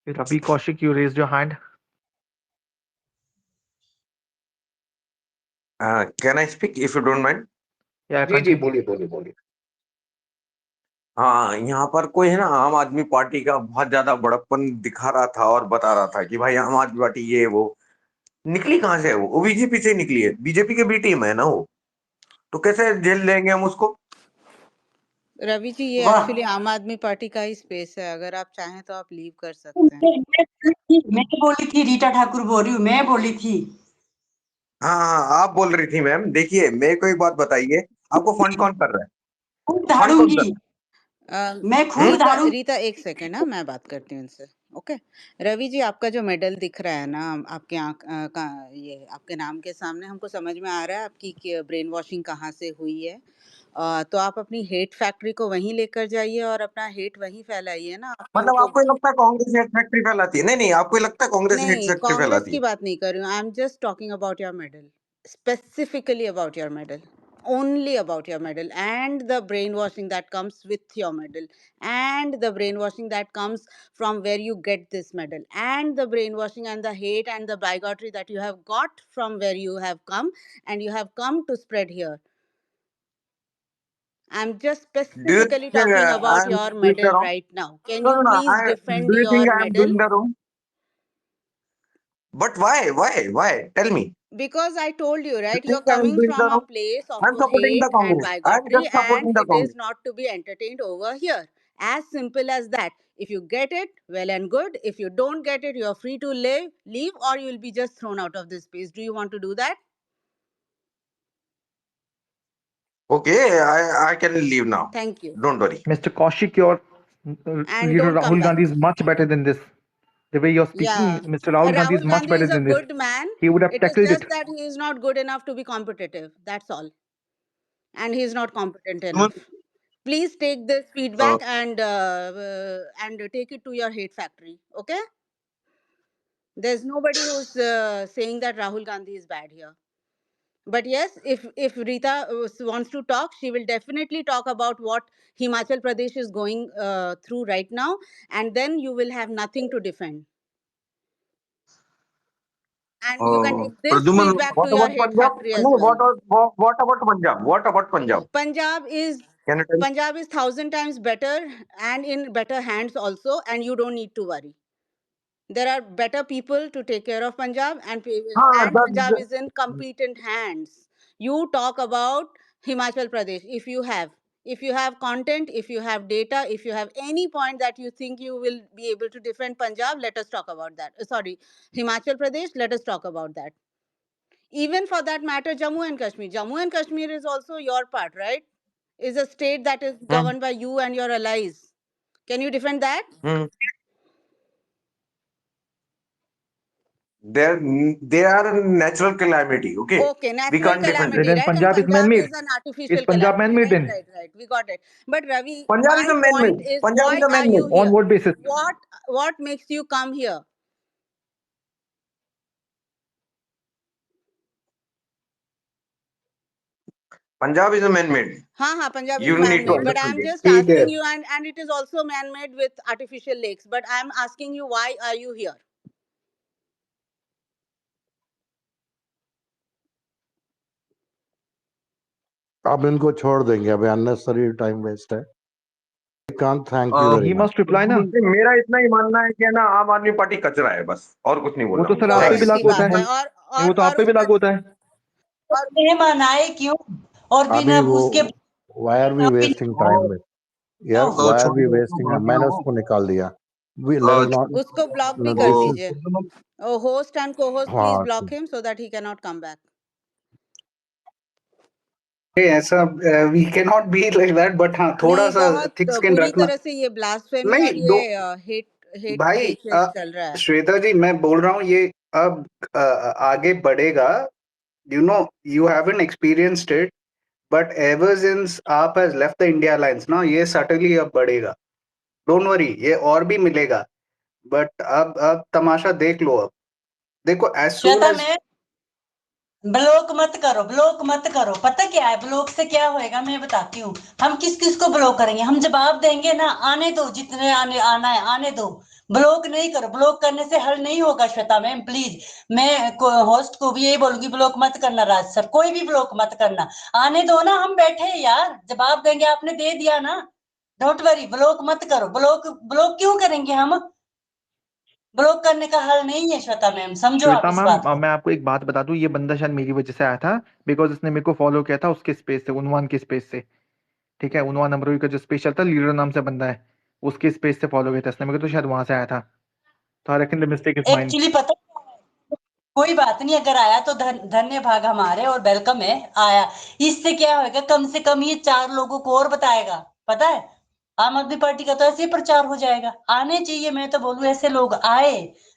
Ravi Kaushik, you raised your hand. Can I speak if you don't mind? Yeah, ji ji, continue. बोलिए बोलिए बोलिए। हाँ, यहाँ पर कोई है ना आम आदमी पार्टी का बहुत ज्यादा बड़प्पन दिखा रहा था और बता रहा था कि भाई आम आदमी पार्टी ये वो। निकली कहाँ से है वो बीजेपी से निकली है, बीजेपी की बी टीम है ना वो। तो कैसे जेल लेंगे हम उसको? रवि जी, ये वाह। एक्चुअली आम आदमी पार्टी का ही स्पेस है, अगर आप चाहें तो आप लीव कर सकते हैं। मैं बोली थी, रीटा ठाकुर बोल रही हूँ, मैं बोली थी। हाँ हाँ, आप बोल रही थी मैम। देखिए मेरे को एक बात बताइए, आपको फंड कौन कर रहा है? खूब फंड कौन कर धाड़ूंगी, रहा है? मैं खूब हम्म? रीता धाड़ूंगी। रीता एक सेकेंड, हाँ मैं बात करती हूँ इनसे। ओके रवि जी, आपका जो मेडल दिख रहा है ना आपके ये आपके नाम के सामने, हमको समझ में आ रहा है आपकी ब्रेन वॉशिंग कहाँ से हुई है। तो आप अपनी हेट फैक्ट्री को वहीं लेकर जाइए और अपना हेट वहीं फैलाइए ना। आपने मतलब जो आपको ये लगता है कांग्रेस हेट फैक्ट्री फैलाती है? नहीं नहीं, आपको ये लगता है कांग्रेस हेट नहीं, फैक्ट्री कांग्रेस फैलाती की है? बात नहीं कर रही हूँ। I am just talking about your medal, specifically about your medal, only about your medal and the brainwashing that comes with your medal, and the brainwashing that comes from where you get this medal, and the brainwashing and the hate and the bigotry that you have got from where you have come and you have come to spread here. I'm just do you specifically think talking I about am your doing the medal wrong? right now. Can no you no no, please I defend do you your think I am medal? Doing the wrong? But why? Tell me. Because I told you, You right? You're think I am coming doing the from a wrong? place I of am supporting the hate and Congress. I am bigotry, just supporting and the it is Congress. not to be entertained over here. As simple as that. If you get it, well and good. If you don't get it, you're free to leave, or you'll be just thrown out of this space. Do you want to do that? Okay, I can leave now. Thank you. Don't worry. Mr. Kaushik, your And leader don't come Rahul back. Gandhi is much better than this. The way you're speaking, Yeah. Mr. Rahul Gandhi is Rahul much Gandhi better is a than this. good man. He would have It is tackled just it. that he is not good enough to be competitive. That's all. And he is not competent Suman, enough. Please take this uh, feedback and take it to your hate factory. Okay? There's nobody who's saying that Rahul Gandhi is bad here. But yes, if Rita wants to talk, she will definitely talk about what Himachal Pradesh is going through right now, and then you will have nothing to defend. And you can take this Pradyuman, feedback what to your about hate Punjab? factory as No, well. what about Punjab? What about Punjab? Punjab is Can you tell? Punjab is 1,000 times better and in better hands also, and you don't need to worry. There are better people to take care of Punjab, हाँ, and Punjab is in competent hands. You talk about Himachal Pradesh. If you have content, if you have data, if you have any point that you think you will be able to defend Punjab, let us talk about that. Sorry, Himachal Pradesh, let us talk about that. Even for that matter, Jammu and Kashmir. Jammu and Kashmir is also your part, right? Is a state that is Hmm, governed by you and your allies. Can you defend that? hmm. They are a natural calamity. Okay, Okay, we natural can't defend it. calamity, Then right? And Punjab is Punjab man-made. is an Is artificial Punjab calamity, man-made right? then? Right. We got it. But Ravi, Punjab is my a man-made. point is, Punjab is why a are you man-made. On here? what basis? What makes you come here? Punjab is a man-made. Punjab is You need to man-made. But understand I'm this. just ठीक है, asking you, and it is also man-made with artificial lakes. But I'm asking you, why are you here? अब इनको छोड़ देंगे, अभी unnecessary time waste है। Kant, thank you very He much. must reply ना. मेरा इतना ही मानना है कि ना आम आदमी पार्टी कचरा है, बस और कुछ नहीं वो बोलना तो मुझे। सर आप पे बहुत भी थैंक अच्छी लागू होता बात है. है। नहीं, वो तो आप पे भी लागू होता है. और मैं मनाए क्यों? और अभी बिना वो उसके why are we wasting time with यार, no why are we wasting? मैंने उसको निकाल दिया। वी लेट अस नॉट, उसको ब्लॉक भी नो कर दिस इज, दीजिए। होस्ट एंड co-host, please हाँ block him so that he cannot come back. ऐसा we can not be like that, but हाँ थोड़ा नहीं, सा बहुत थिक स्किन बुरी रखना। तरह से ये ब्लास्फेमी नहीं और दो ये हेट भाई, स्पीचेस चल रहा है। श्वेता जी मैं बोल रहा हूँ ये अब आगे बढ़ेगा। You know you haven't experienced it, but ever since आप has left the India alliance ना, ये सटनली अब बढ़ेगा। डोंट वरी, ये और भी मिलेगा। बट अब तमाशा देख लो। अब देखो, as soon Shweta, as block मत करो, ब्लॉक मत करो। पता क्या है ब्लॉक से क्या होएगा, मैं बताती हूँ। हम किस किस को ब्लॉक करेंगे, हम जवाब देंगे ना, आने दो जितने आना है आने दो। ब्लॉक नहीं करो, ब्लॉक करने से हल नहीं होगा श्वेता मैम, प्लीज। मैं होस्ट को भी यही बोलूंगी, ब्लॉक मत करना राज सर, कोई भी ब्लॉक मत करना, आने दो ना, हम बैठे हैं यार, जवाब देंगे, आपने दे दिया ना, डोंट वरी, ब्लॉक मत करो। ब्लॉक ब्लॉक क्यों करेंगे हम, ब्लॉक करने का हल नहीं है श्वेता मैम, समझो आप श्वेता इस मैम बात को। मैं आपको एक बात बता दूं, ये बंदा शायद मेरी वजह से आया था, बिकॉज इसने मेरे को फॉलो किया था उसके स्पेस से, उनवान के स्पेस से। ठीक है, उनवान अमरोही का जो स्पेस चलता है, लीडर नाम से बंदा है, उसके स्पेस से फॉलो किया था इसने मेरे को, तो शायद वहां से आया था। तो आई reckon the mistake is mine. Actually पता क्या है? कोई बात नहीं, अगर आया तो धन्य भाग हमारे, और वेलकम है आया। इससे क्या होगा, कम से कम ये 4 लोगों को और बताएगा, पता है। आम आदमी पार्टी का तो ऐसे ही प्रचार हो जाएगा, आने चाहिए, मैं तो बोलूं ऐसे लोग आए,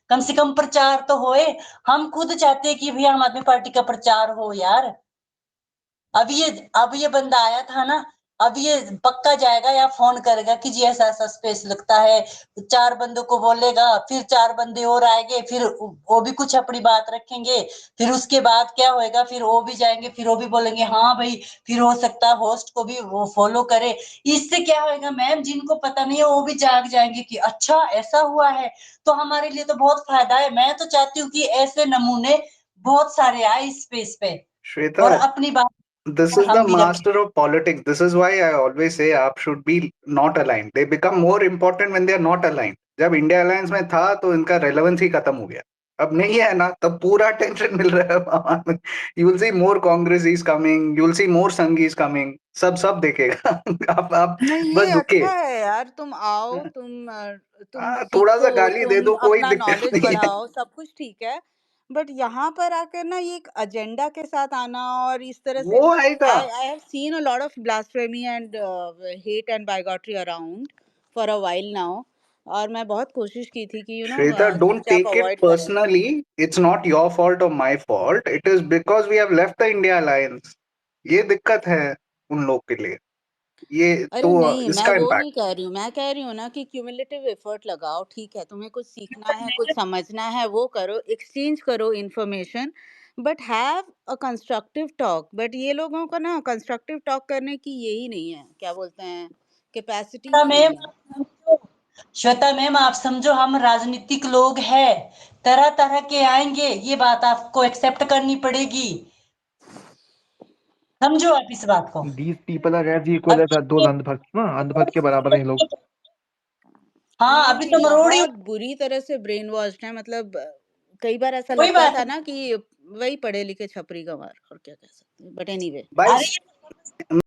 कम से कम प्रचार तो होए। हम खुद चाहते हैं कि भैया आम आदमी पार्टी का प्रचार हो यार। अब ये बंदा आया था ना, अब ये पक्का जाएगा या फोन करेगा कि जी ऐसा ऐसा स्पेस लगता है, 4 बंदों को बोलेगा, फिर 4 बंदे और आएंगे, फिर वो भी कुछ अपनी बात रखेंगे, फिर उसके बाद क्या होएगा, फिर वो भी जाएंगे, फिर वो भी बोलेंगे हाँ भाई, फिर हो सकता है होस्ट को भी वो फॉलो करे। इससे क्या होएगा मैम, जिनको पता नहीं है वो भी जाग जाएंगे कि अच्छा ऐसा हुआ है, तो हमारे लिए तो बहुत फायदा है। मैं तो चाहती हूँ कि ऐसे नमूने बहुत सारे आए इस स्पेस पे, Shweta, और अपनी बात this is the हम भी रखें। master of politics. This is why I always say आप should be not aligned. They become more important when they are not aligned. जब इंडिया अलायंस में था तो इनका रेलेवेंस ही खत्म हो गया, अब नहीं है ना, तब पूरा टेंशन मिल रहा है। You will see more Congress is coming, you will see more Sangh is coming, सब देखेगा। आप नहीं, बस ये दुखे। अच्छा है यार, तुम आओ, तुम थोड़ा सा सीखो, गाली दे तुम दो, कोई अपना दिक्कत नॉलेज नहीं है। बढ़ाओ, सब कुछ ठीक है। बट यहाँ पर आकर ना ये एक एजेंडा के साथ आना और इस तरह से, वो आएगा। I have seen a lot of blasphemy and hate and bigotry around for a while now, और मैं बहुत कोशिश की थी कि Shweta, don't चुपचाप take it अवॉइड करें। personally. It's not your fault or my fault. It is because we have left the India Alliance. ये दिक्कत है उन लोग के लिए, ये अरे तो नहीं, मैं इसका वो इम्पैक्ट। नहीं कह रही हूँ, मैं कह रही हूँ ना कि क्यूमुलेटिव एफर्ट लगाओ, ठीक है, तुम्हें कुछ सीखना है, कुछ समझना है, वो करो, एक्सचेंज करो information, but have a constructive talk. But ये लोगों को ना कंस्ट्रक्टिव टॉक करने की यही नहीं है, क्या बोलते हैं, कैपेसिटी श्वेता ही मैम नहीं है। आप समझो, श्वेता मैम आप समझो, हम राजनीतिक लोग हैं, तरह तरह के आएंगे, ये बात आपको एक्सेप्ट करनी पड़ेगी, समझो आप इस बात को। These people are as equal अभी एज दो अंधभक्त ना, अंधभक्त के बराबर हैं ये लोग। हाँ नहीं अभी नहीं, तो मरोड़ी, बहुत बुरी तरह से ब्रेन वॉश्ड है, मतलब कई बार ऐसा कोई लगता बात था नहीं। ना कि वही पढ़े लिखे छपरी गंवार, और क्या कह सकते हैं, बट एनीवे। भाई अरे